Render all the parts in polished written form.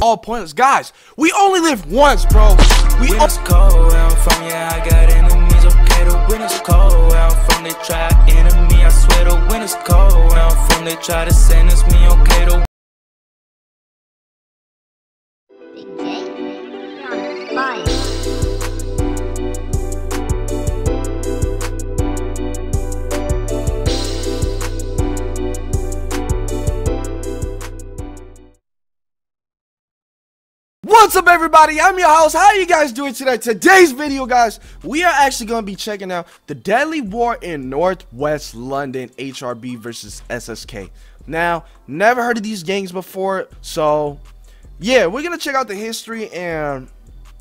all pointless. Guys, we only live once, bro. We when it's cold where I'm from, yeah, I got enemies. Okay, the winter's cold where I'm from, they try enemy. I swear the winter's cold where I'm from, they try to sentence me. Okay, the Big J, you're on fire. What's up, everybody? I'm your host. How are you guys doing today? Today's video, guys, we are actually going to be checking out the deadly war in Northwest London, HRB versus SSK. Now, never heard of these gangs before, so yeah, we're going to check out the history and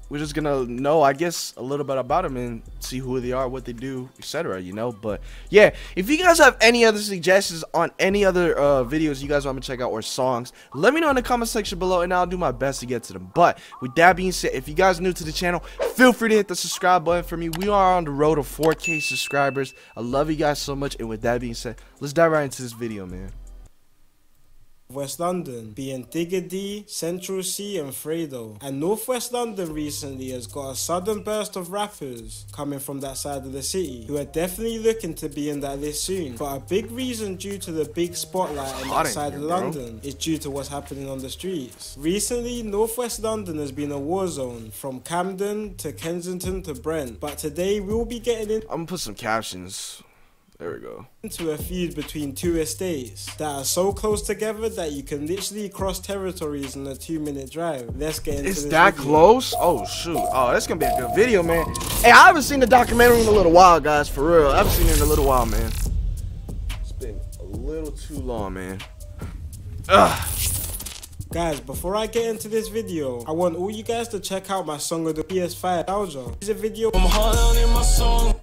we're just gonna know, I guess, a little bit about them and see who they are, what they do, etc. You know. But yeah, if you guys have any other suggestions on any other videos you guys want me to check out or songs, let me know in the comment section below and I'll do my best to get to them. But with that being said, if you guys are new to the channel, feel free to hit the subscribe button for me. We are on the road to 4K subscribers. I love you guys so much. And with that being said, let's dive right into this video, man. West London, being Diggity, Central C and Fredo. And Northwest London recently has got a sudden burst of rappers coming from that side of the city who are definitely looking to be in that list soon. But a big reason due to the big spotlight on that side of London is due to what's happening on the streets. Recently, Northwest London has been a war zone from Camden to Kensington to Brent. But today we'll be getting in. I'm gonna put some captions. There we go. Into a feud between two estates that are so close together that you can literally cross territories in a 2-minute drive. Let's get into this. It's that close? Oh shoot. Oh, that's gonna be a good video, man. Hey, I haven't seen the documentary in a little while, guys, for real. I haven't seen it in a little while, man. It's been a little too long, man. Ugh. Guys, before I get into this video, I want all you guys to check out my song of the PS5 nostalgia. It's a video. I'm hard in my song.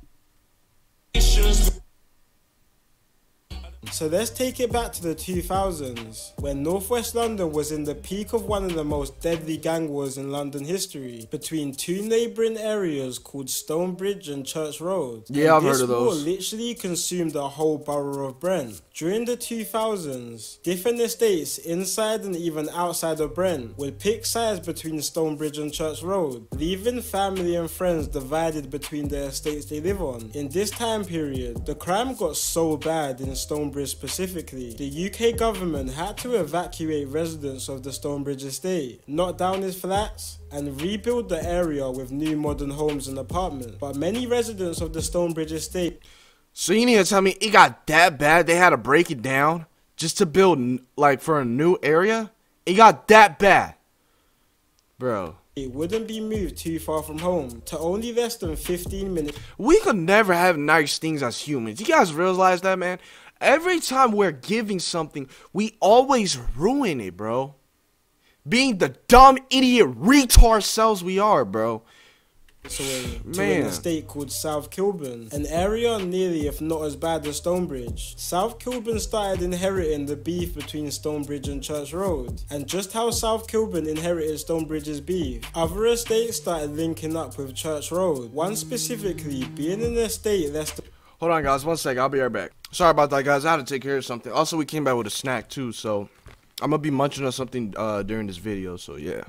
So let's take it back to the 2000s, when Northwest London was in the peak of one of the most deadly gang wars in London history, between two neighbouring areas called Stonebridge and Church Road. Yeah, I've heard of those. This war literally consumed the whole borough of Brent. During the 2000s, different estates inside and even outside of Brent would pick sides between Stonebridge and Church Road, leaving family and friends divided between the estates they live on. In this time period, the crime got so bad in Stonebridge specifically, the UK government had to evacuate residents of the Stonebridge estate, knock down his flats, and rebuild the area with new modern homes and apartments. But many residents of the Stonebridge estate... So you need to tell me it got that bad they had to break it down just to build, like, for a new area? It got that bad? Bro. It wouldn't be moved too far from home, to only less than 15 minutes. We could never have nice things as humans. You guys realize that, man? Every time we're giving something, we always ruin it, bro. Being the dumb, idiot, retard selves we are, bro. To an estate called South Kilburn, an area nearly if not as bad as Stonebridge. South Kilburn started inheriting the beef between Stonebridge and Church Road, and just how South Kilburn inherited Stonebridge's beef, other estates started linking up with Church Road, one specifically being an estate less than... Hold on, guys, 1 second, I'll be right back. Sorry about that, guys, I had to take care of something. Also, we came back with a snack too, so I'm gonna be munching on something during this video, so yeah.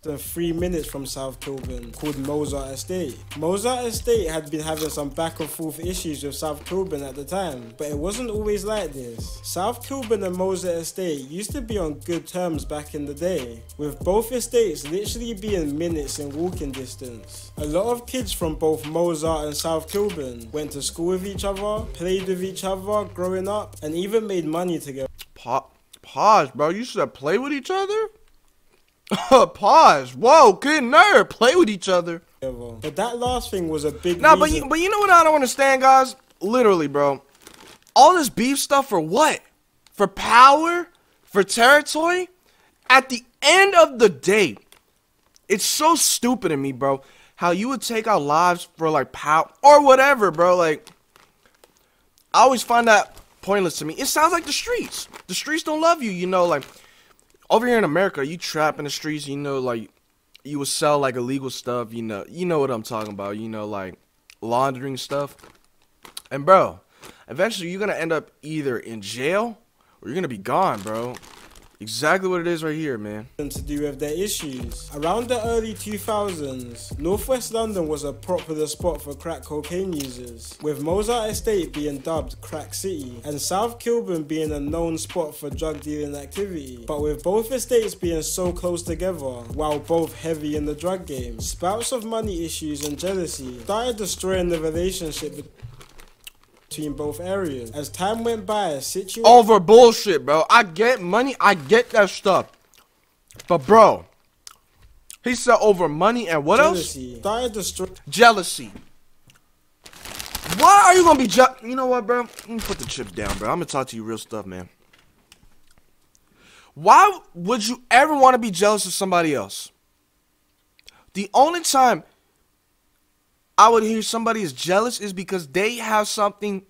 3 minutes from South Kilburn, called Mozart Estate. Mozart Estate had been having some back and forth issues with South Kilburn at the time, but it wasn't always like this. South Kilburn and Mozart Estate used to be on good terms back in the day, with both estates literally being minutes in walking distance. A lot of kids from both Mozart and South Kilburn went to school with each other, played with each other growing up, and even made money together. Pause, bro, you should play with each other? Pause. Whoa, Kid Nerd, play with each other. But that last thing was a big but you know what I don't understand, guys? Literally, bro. All this beef stuff for what? For power? For territory? At the end of the day, it's so stupid to me, bro. How you would take our lives for, like, power or whatever, bro. Like, I always find that pointless to me. It sounds like the streets. The streets don't love you, you know, like... Over here in America, you trap in the streets, you know, like, you would sell, like, illegal stuff, you know what I'm talking about, you know, like, laundering stuff. And, bro, eventually you're going to end up either in jail or you're going to be gone, bro. Exactly what it is right here, man. To do with their issues. Around the early 2000s, Northwest London was a popular spot for crack cocaine users, with Mozart Estate being dubbed Crack City, and South Kilburn being a known spot for drug dealing activity. But with both estates being so close together, while both heavy in the drug game, spouts of money issues and jealousy started destroying the relationship between both areas. As time went by, over bullshit, bro. I get money, I get that stuff, but bro, he said over money and what jealousy else? Started destroying jealousy. Why are you gonna be you know what, bro? Let me put the chips down, bro. I'm gonna talk to you real stuff, man. Why would you ever want to be jealous of somebody else? The only time I would hear somebody is jealous is because they have something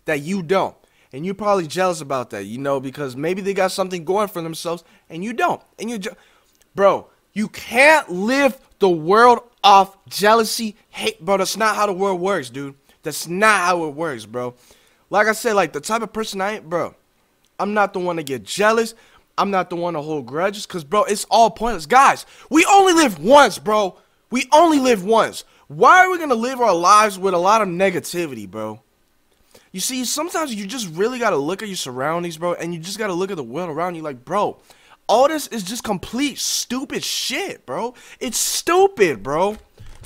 that you don't. And you're probably jealous about that, you know, because maybe they got something going for themselves and you don't. And bro, you can't live the world off jealousy, hate, bro. That's not how the world works, dude. That's not how it works, bro. Like I said, like the type of person I ain't, bro. I'm not the one to get jealous. I'm not the one to hold grudges, because, bro, it's all pointless. Guys, we only live once, bro. We only live once. Why are we going to live our lives with a lot of negativity, bro? You see, sometimes you just really got to look at your surroundings, bro, and you just got to look at the world around you like, bro, all this is just complete stupid shit, bro. It's stupid, bro.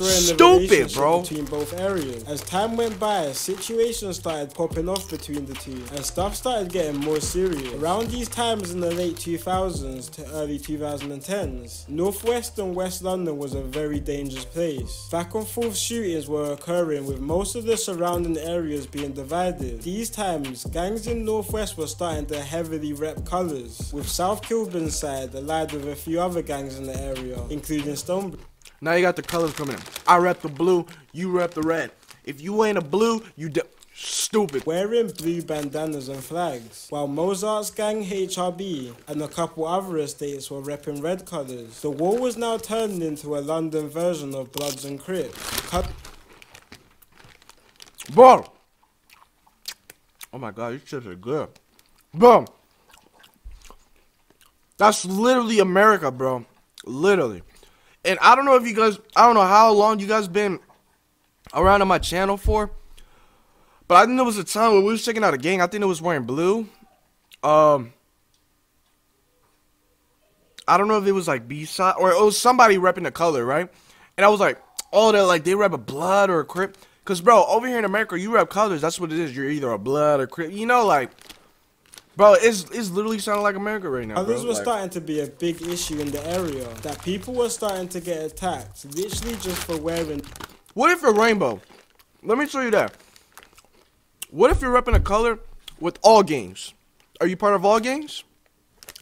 Stupid, bro. Between both areas. As time went by, situations started popping off between the two, and stuff started getting more serious. Around these times in the late 2000s to early 2010s, Northwest and West London was a very dangerous place. Back and forth shootings were occurring, with most of the surrounding areas being divided. These times, gangs in Northwest were starting to heavily rep colours, with South Kilburn's side allied with a few other gangs in the area, including Stonebridge. Now you got the colors coming in. I rep the blue, you rep the red. If you ain't a blue, you stupid. Wearing blue bandanas and flags, while Mozart's gang HRB and a couple other estates were repping red colours. The war was now turning into a London version of Bloods and Crips. Bro! Oh my god, these chips are good. Bro! That's literally America, bro. Literally. And I don't know if you guys, I don't know how long you guys been around on my channel for, but I think there was a time when we was checking out a gang. I think it was wearing blue. I don't know if it was like B-side or it was somebody repping the color, right? And I was like, oh, they're like, they rep a blood or a Crip. Because, bro, over here in America, you rep colors. That's what it is. You're either a blood or Crip. You know, like, bro, it's literally sounding like America right now, Others bro. were starting to be a big issue in the area, that people were starting to get attacked, literally just for wearing... What if you're rainbow? Let me show you that. What if you're repping a color with all gangs? Are you part of all gangs?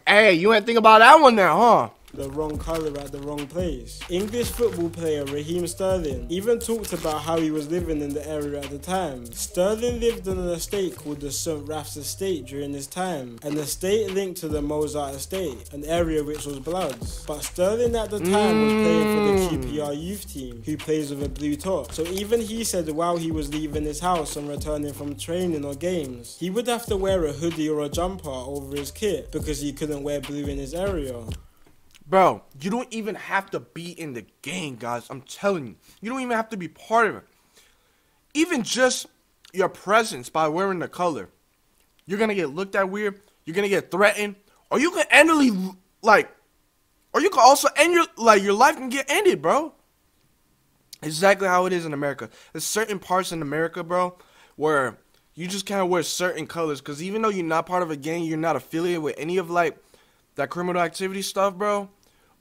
Hey, you ain't think about that one now, huh? The wrong colour at the wrong place. English football player Raheem Sterling even talked about how he was living in the area at the time. Sterling lived on an estate called the St. Raph's Estate during his time, an estate linked to the Mozart Estate, an area which was Bloods. But Sterling at the time was playing for the QPR youth team, who plays with a blue top. So even he said while he was leaving his house and returning from training or games, he would have to wear a hoodie or a jumper over his kit because he couldn't wear blue in his area. Bro, you don't even have to be in the gang, guys. I'm telling you. You don't even have to be part of it. Even just your presence by wearing the color. You're going to get looked at weird. You're going to get threatened. Or you can endly, like, or you can also end your, like, your life can get ended, bro. Exactly how it is in America. There's certain parts in America, bro, where you just can't wear certain colors. Because even though you're not part of a gang, you're not affiliated with any of, like, that criminal activity stuff, bro.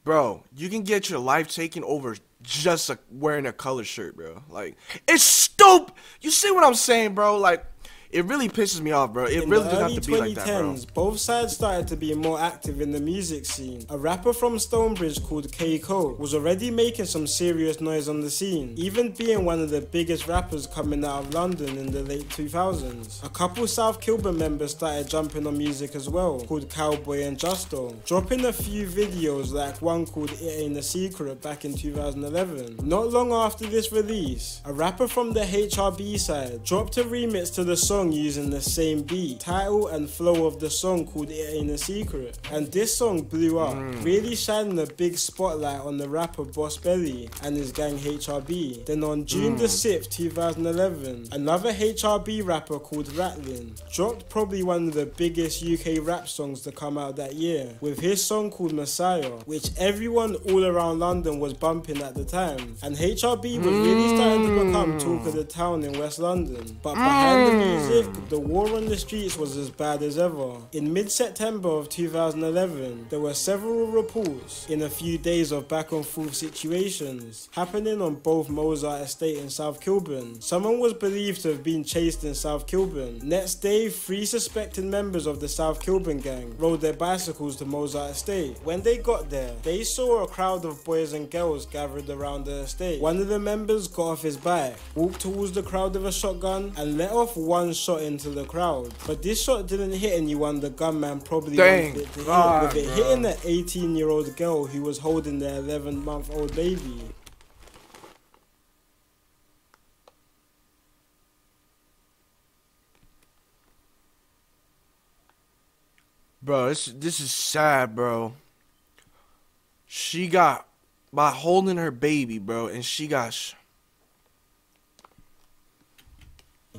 Bro, you can get your life taken over just wearing a color shirt, bro. Like, it's stupid. You see what I'm saying, bro? Like, it really pisses me off, bro. It really doesn't have to be like that, bro. In the early 2010s, both sides started to be more active in the music scene. A rapper from Stonebridge called K-Cole was already making some serious noise on the scene, even being one of the biggest rappers coming out of London in the late 2000s. A couple South Kilburn members started jumping on music as well, called Cowboy and Justo, dropping a few videos like one called It Ain't a Secret back in 2011. Not long after this release, a rapper from the HRB side dropped a remix to the song song using the same beat, title and flow of the song called It Ain't a Secret. And this song blew up, really shining a big spotlight on the rapper Boss Belly and his gang HRB. Then on June the 6th, 2011, another HRB rapper called Ratlin dropped probably one of the biggest UK rap songs to come out that year, with his song called Messiah, which everyone all around London was bumping at the time. And HRB was really starting to become talk of the town in West London. But behind the music, the war on the streets was as bad as ever. In mid-September of 2011, there were several reports in a few days of back and forth situations happening on both Mozart Estate and South Kilburn. Someone was believed to have been chased in South Kilburn. Next day, 3 suspected members of the South Kilburn gang rode their bicycles to Mozart Estate. When they got there, they saw a crowd of boys and girls gathered around the estate. One of the members got off his bike, walked towards the crowd with a shotgun, and let off one shot into the crowd. But this shot didn't hit anyone the gunman probably wanted it to hit, with it hitting an 18-year-old girl who was holding their 11-month-old baby. Bro, this is sad, bro. She got, by holding her baby, bro, and she got...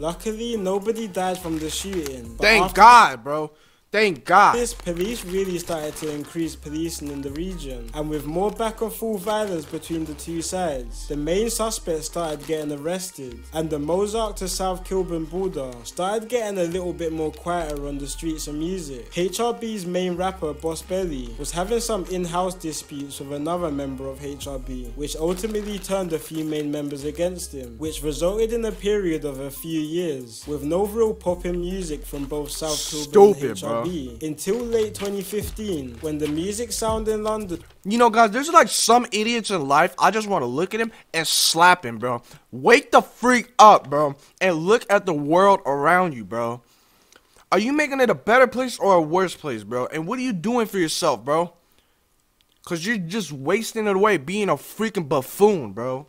Luckily, nobody died from the shooting. Thank God, bro. Thank God. This, police really started to increase policing in the region, and with more back and forth violence between the two sides, the main suspects started getting arrested, and the Mozart to South Kilburn border started getting a little bit more quieter on the streets and music. HRB's main rapper, Boss Belly, was having some in-house disputes with another member of HRB, which ultimately turned a few main members against him, which resulted in a period of a few years, with no real popping music from both South Kilburn and HRB. Until late 2015, when the music sound in London... You know, guys, there's like some idiots in life, I just want to look at him and slap him, bro. Wake the freak up, bro, and look at the world around you, bro. Are you making it a better place or a worse place, bro? And what are you doing for yourself, bro? Because you're just wasting it away being a freaking buffoon, bro.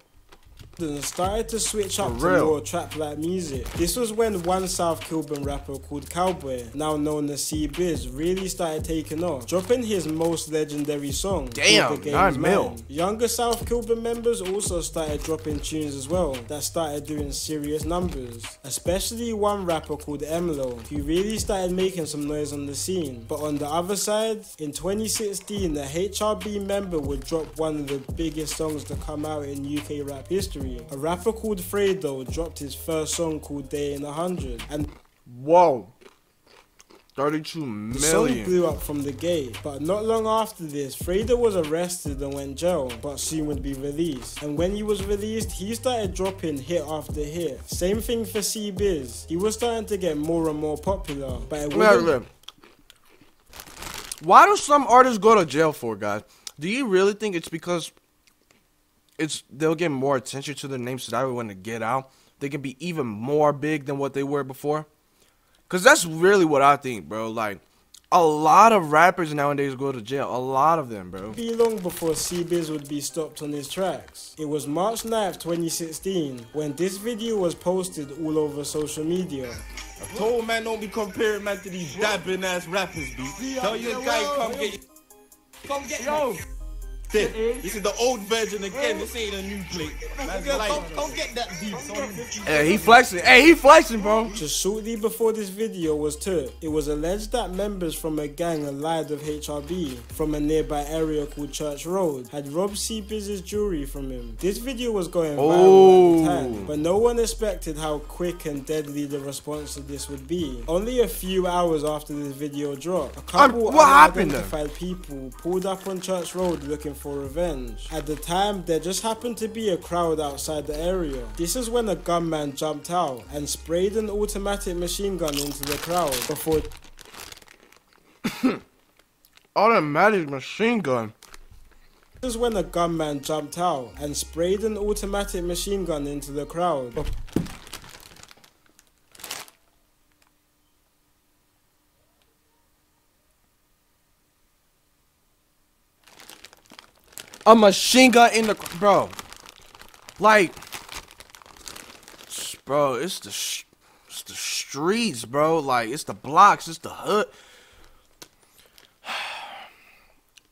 Started to switch up to more trap-like music. This was when one South Kilburn rapper called Cowboy, now known as C-Biz, really started taking off, dropping his most legendary song, Damn, 9 mil. Younger South Kilburn members also started dropping tunes as well that started doing serious numbers, especially one rapper called Emlo, who really started making some noise on the scene. But on the other side, in 2016, a HRB member would drop one of the biggest songs to come out in UK rap history. A rapper called Fredo dropped his first song called Day in 100, and whoa, 32 million. The song blew up from the gate, but not long after this, Fredo was arrested and went jail, but soon would be released. And when he was released, he started dropping hit after hit. Same thing for C-Biz. He was starting to get more and more popular, but it wasn't... Why do some artists go to jail for, guys? Do you really think it's because they'll get more attention to their names so that way when they get out, they can be even more big than what they were before? Because that's really what I think, bro. Like, a lot of rappers nowadays go to jail. A lot of them, bro. Be long before C-Biz would be stopped on his tracks. It was March 9th, 2016, when this video was posted all over social media. I told man don't be comparing man to these dabbing ass rappers, B. Tell your guy come get yo. This is the old version again. This ain't a new plate. Don't get that deep. Hey, he flexing. Hey, he flexing, bro. Just shortly before this video was took, it was alleged that members from a gang allied with HRB from a nearby area called Church Road had robbed C-Biz's jewelry from him. This video was going viral at the time, but no one expected how quick and deadly the response to this would be. Only a few hours after this video dropped, a couple unidentified people pulled up on Church Road looking for revenge. At the time, there just happened to be a crowd outside the area. This is when a gunman jumped out and sprayed an automatic machine gun into the crowd before... Automatic machine gun? This is when a gunman jumped out and sprayed an automatic machine gun into the crowd. A machine gun in the... Bro. Like... Bro, it's the streets, bro. Like, it's the blocks, it's the hood.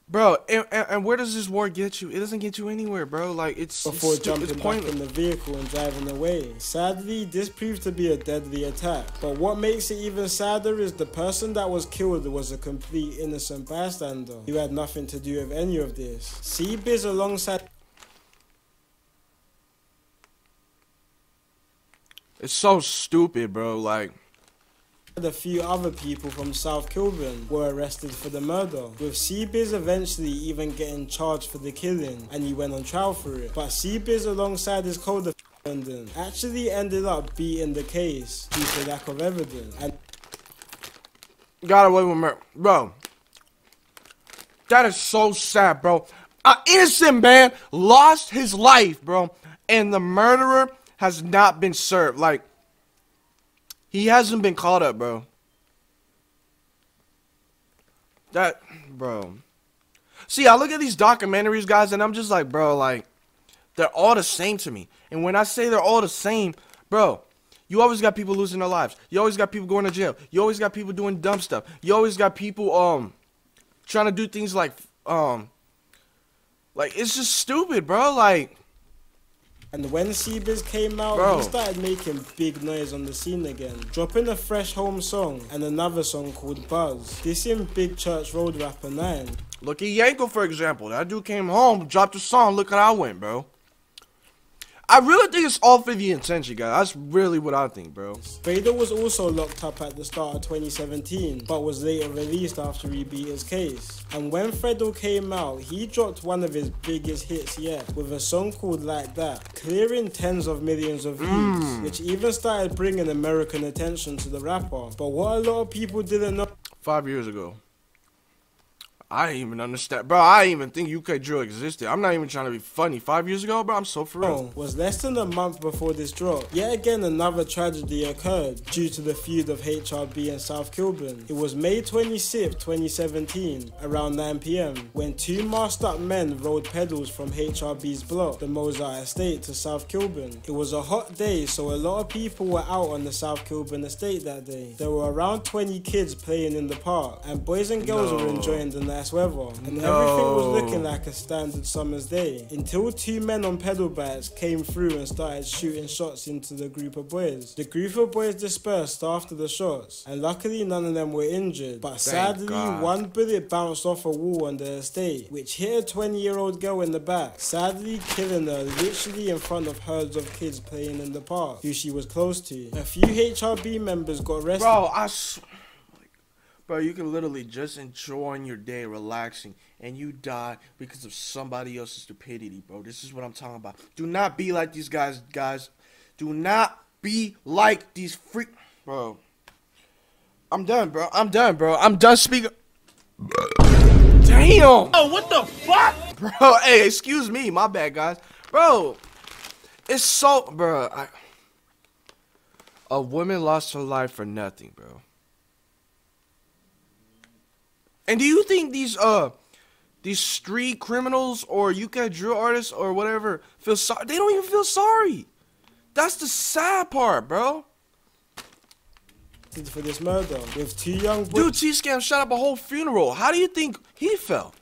Bro, and where does this war get you? It doesn't get you anywhere, bro. Like, before jumping back in the vehicle and driving away. Sadly, this proved to be a deadly attack. But what makes it even sadder is the person that was killed was a complete innocent bystander who had nothing to do with any of this. C-Biz alongside... It's so stupid, bro. Like... A few other people from South Kilburn were arrested for the murder, with C-Biz eventually even getting charged for the killing, and he went on trial for it. But C-Biz alongside his co-defendant actually ended up beating the case due to lack of evidence. And got away with murder, bro. That is so sad, bro. An innocent man lost his life, bro, and the murderer has not been served. Like, he hasn't been caught up, bro. That, bro. See, I look at these documentaries, guys, and I'm just like, bro, like, they're all the same to me. And when I say they're all the same, bro, you always got people losing their lives. You always got people going to jail. You always got people doing dumb stuff. You always got people, trying to do things like, it's just stupid, bro, like... And when C-Biz came out, bro, he started making big noise on the scene again, dropping a fresh home song and another song called Buzz. This in Big Church Road rapper 9. Look at Yanko, for example. That dude came home, dropped a song, look how I went, bro. I really think it's all 50 intention, guys. That's really what I think, bro. Fredo was also locked up at the start of 2017, but was later released after he beat his case. And when Fredo came out, he dropped one of his biggest hits yet, with a song called Like That, clearing tens of millions of views, which even started bringing American attention to the rapper. But what a lot of people didn't know... 5 years ago. I didn't even understand. Bro, I didn't even think Ukdrill existed. I'm not even trying to be funny. 5 years ago, bro, I'm so for real. Was less than a month before this drop. Yet again, another tragedy occurred due to the feud of HRB and South Kilburn. It was May 26th, 2017, around 9 PM, when two masked up men rode pedals from HRB's block, the Mozart Estate, to South Kilburn. It was a hot day, so a lot of people were out on the South Kilburn estate that day. There were around 20 kids playing in the park, and boys and girls were enjoying the night weather, and everything was looking like a standard summer's day, until two men on pedal bikes came through and started shooting shots into the group of boys. The group of boys dispersed after the shots, and luckily none of them were injured, but sadly one bullet bounced off a wall on the estate, which hit a 20-year-old girl in the back, sadly killing her literally in front of herds of kids playing in the park, who she was close to. A few HRB members got arrested. Bro, bro, you can literally just enjoy your day, relaxing, and you die because of somebody else's stupidity, bro. This is what I'm talking about. Do not be like these guys, guys. Do not be like these freak... Bro. I'm done, bro. I'm done, bro. I'm done speaking... Damn! Oh, what the fuck? Bro, hey, excuse me. My bad, guys. Bro, it's so... Bro, a woman lost her life for nothing, bro. And do you think these street criminals or Ukdrill artists or whatever feel sorry? They don't even feel sorry. That's the sad part, bro. For this murder, with two young boys. Dude, T-Scam shot up a whole funeral. How do you think he felt?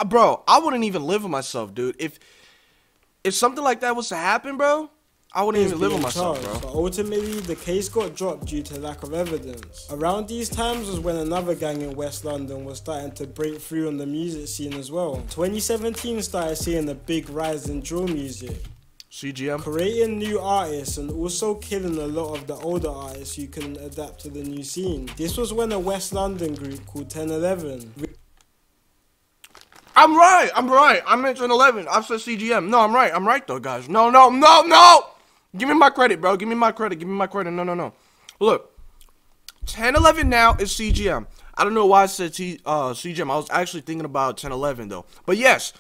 Bro, I wouldn't even live with myself, dude. If something like that was to happen, bro, I wouldn't even live with myself, bro. But ultimately, the case got dropped due to lack of evidence. Around these times was when another gang in West London was starting to break through on the music scene as well. 2017 started seeing a big rise in drill music. CGM? Creating new artists and also killing a lot of the older artists who couldn't adapt to the new scene. This was when a West London group called 1011... I'm right. I mentioned 11. I said CGM. No, I'm right though, guys. No. Give me my credit, bro. Give me my credit. No. Look, 1011 now is CGM. I don't know why I said CGM. I was actually thinking about 1011 though. But yes,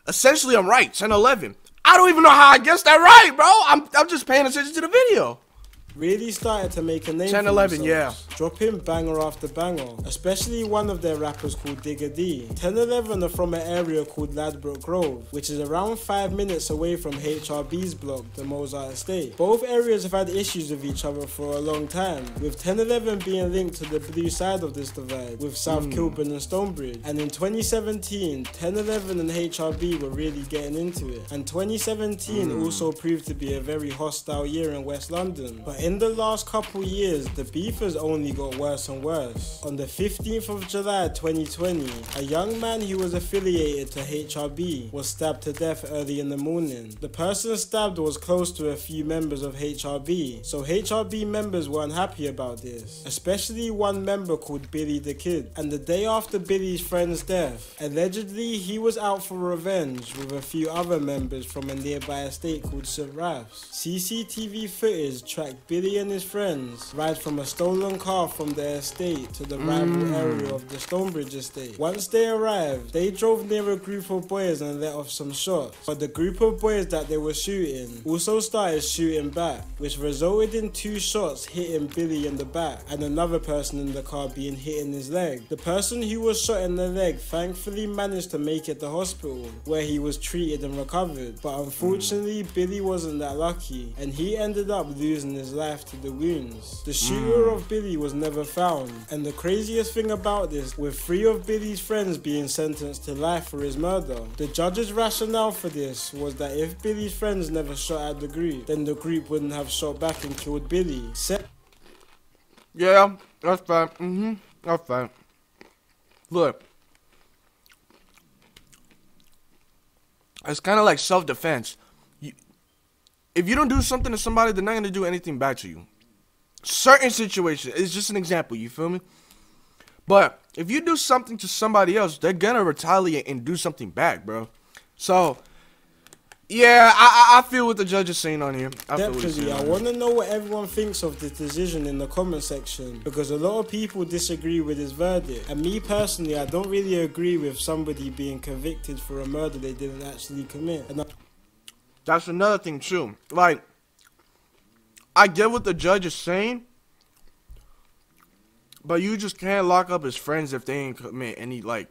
essentially I'm right. 1011. I don't even know how I guessed that right, bro. I'm just paying attention to the video. really started to make a name 10, for 11, themselves, dropping banger after banger, especially one of their rappers called Digga D. 10, 11 are from an area called Ladbroke Grove, which is around 5 minutes away from HRB's block, the Mozart Estate. Both areas have had issues with each other for a long time, with 10, 11 being linked to the blue side of this divide, with South Kilburn and Stonebridge. And in 2017, 10, 11 and HRB were really getting into it. And 2017 also proved to be a very hostile year in West London. But in the last couple years, the beef has only got worse and worse. On the 15th of July 2020, a young man who was affiliated to HRB was stabbed to death early in the morning. The person stabbed was close to a few members of HRB, so HRB members were unhappy about this, especially one member called Billy the Kid. And the day after Billy's friend's death, allegedly he was out for revenge with a few other members from a nearby estate called St. Ralph's. CCTV footage tracked Billy and his friends ride from a stolen car from their estate to the rival area of the Stonebridge estate. Once they arrived, they drove near a group of boys and let off some shots, but the group of boys that they were shooting also started shooting back, which resulted in 2 shots hitting Billy in the back and another person in the car being hit in his leg. The person who was shot in the leg thankfully managed to make it to hospital, where he was treated and recovered, but unfortunately Billy wasn't that lucky and he ended up losing his life to the wounds. The shooter of Billy was never found, and the craziest thing about this, with 3 of Billy's friends being sentenced to life for his murder, the judge's rationale for this was that if Billy's friends never shot at the group, then the group wouldn't have shot back and killed Billy. Yeah, that's fine. That's fine. Look, it's kind of like self-defense. If you don't do something to somebody, they're not going to do anything back to you. Certain situations, it's just an example, you feel me? But if you do something to somebody else, they're going to retaliate and do something back, bro. So, yeah, I feel what the judge is saying on here. Definitely, I want to know what everyone thinks of the decision in the comment section, because a lot of people disagree with his verdict. And me personally, I don't really agree with somebody being convicted for a murder they didn't actually commit. And that's another thing too. Like, I get what the judge is saying, but you just can't lock up his friends if they ain't commit any, like,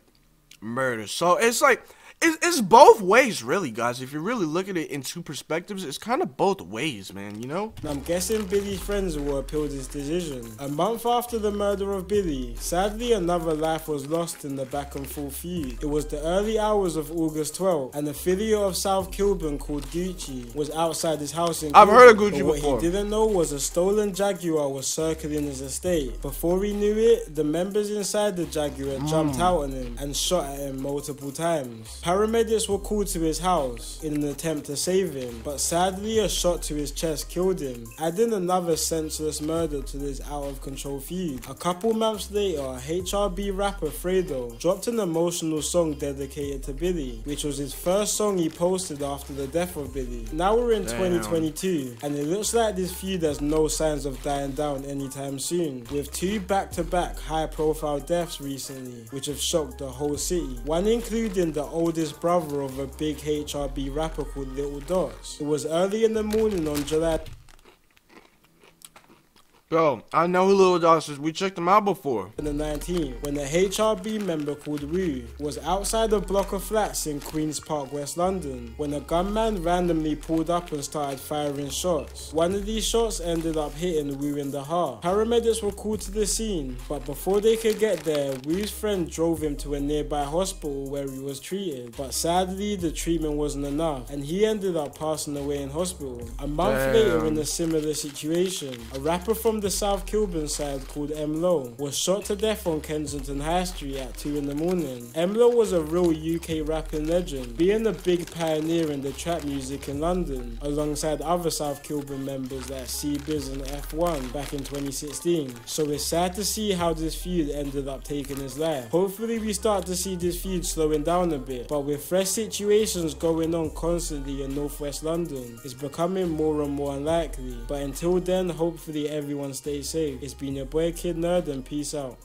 murder. So it's like, it's both ways, really, guys. If you really look at it in 2 perspectives, it's kind of both ways, man, you know? I'm guessing Billy's friends will appeal this decision. A month after the murder of Billy, sadly another life was lost in the back and forth feud. It was the early hours of August 12th, and an affiliate of South Kilburn called Gucci was outside his house in Kilburn. I've heard of Gucci but before. What he didn't know was a stolen Jaguar was circling his estate. Before he knew it, the members inside the Jaguar jumped out on him and shot at him multiple times. Paramedics were called to his house in an attempt to save him, but sadly a shot to his chest killed him, adding another senseless murder to this out-of-control feud. A couple months later, HRB rapper Fredo dropped an emotional song dedicated to Billy, which was his first song he posted after the death of Billy. Now we're in 2022, and it looks like this feud has no signs of dying down anytime soon, with 2 back-to-back high-profile deaths recently, which have shocked the whole city. One including the oldest brother of a big HRB rapper called Little Dots. It was early in the morning on July. Bro, I know who Lil Dots is. We checked him out before. On the 19th, when a HRB member called Wu was outside a block of flats in Queen's Park, West London, when a gunman randomly pulled up and started firing shots. One of these shots ended up hitting Wu in the heart. Paramedics were called to the scene, but before they could get there, Wu's friend drove him to a nearby hospital where he was treated. But sadly, the treatment wasn't enough, and he ended up passing away in hospital. A month later, in a similar situation, a rapper from the South Kilburn side called M-Lo was shot to death on Kensington High Street at 2 in the morning. M-Lo was a real UK rapping legend, being a big pioneer in the trap music in London, alongside other South Kilburn members like C-Biz and F1 back in 2016. So it's sad to see how this feud ended up taking his life. Hopefully we start to see this feud slowing down a bit, but with fresh situations going on constantly in northwest London, it's becoming more and more unlikely. But until then, hopefully everyone stay safe. It's been your boy Kid Nerd, and peace out.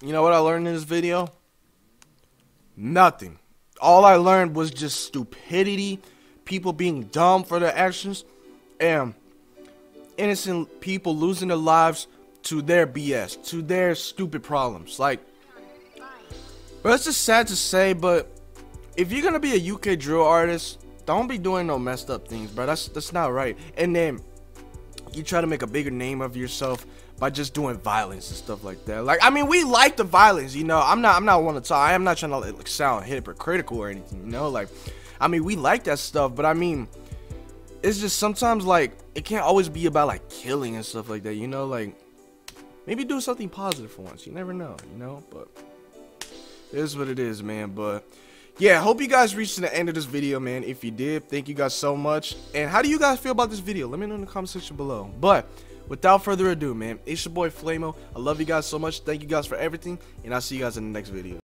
You know what I learned in this video? Nothing. All I learned was just stupidity, people being dumb for their actions, and innocent people losing their lives to their BS, to their stupid problems. Like, bro, it's just sad to say, but if you're gonna be a UK drill artist, don't be doing no messed up things, bro. That's not right. And then you try to make a bigger name of yourself by just doing violence and stuff like that. Like, I mean, we like the violence, you know. I'm not one to talk. I am not trying to like sound hypocritical or anything, you know. Like, I mean, we like that stuff, but I mean, it's just sometimes like it can't always be about like killing and stuff like that, you know. Like, maybe do something positive for once. You never know, you know. But it is what it is, man. But yeah, hope you guys reached to the end of this video, man. If you did, thank you guys so much. And how do you guys feel about this video? Let me know in the comment section below. But without further ado, man, it's your boy Flamo. I love you guys so much. Thank you guys for everything, and I'll see you guys in the next video.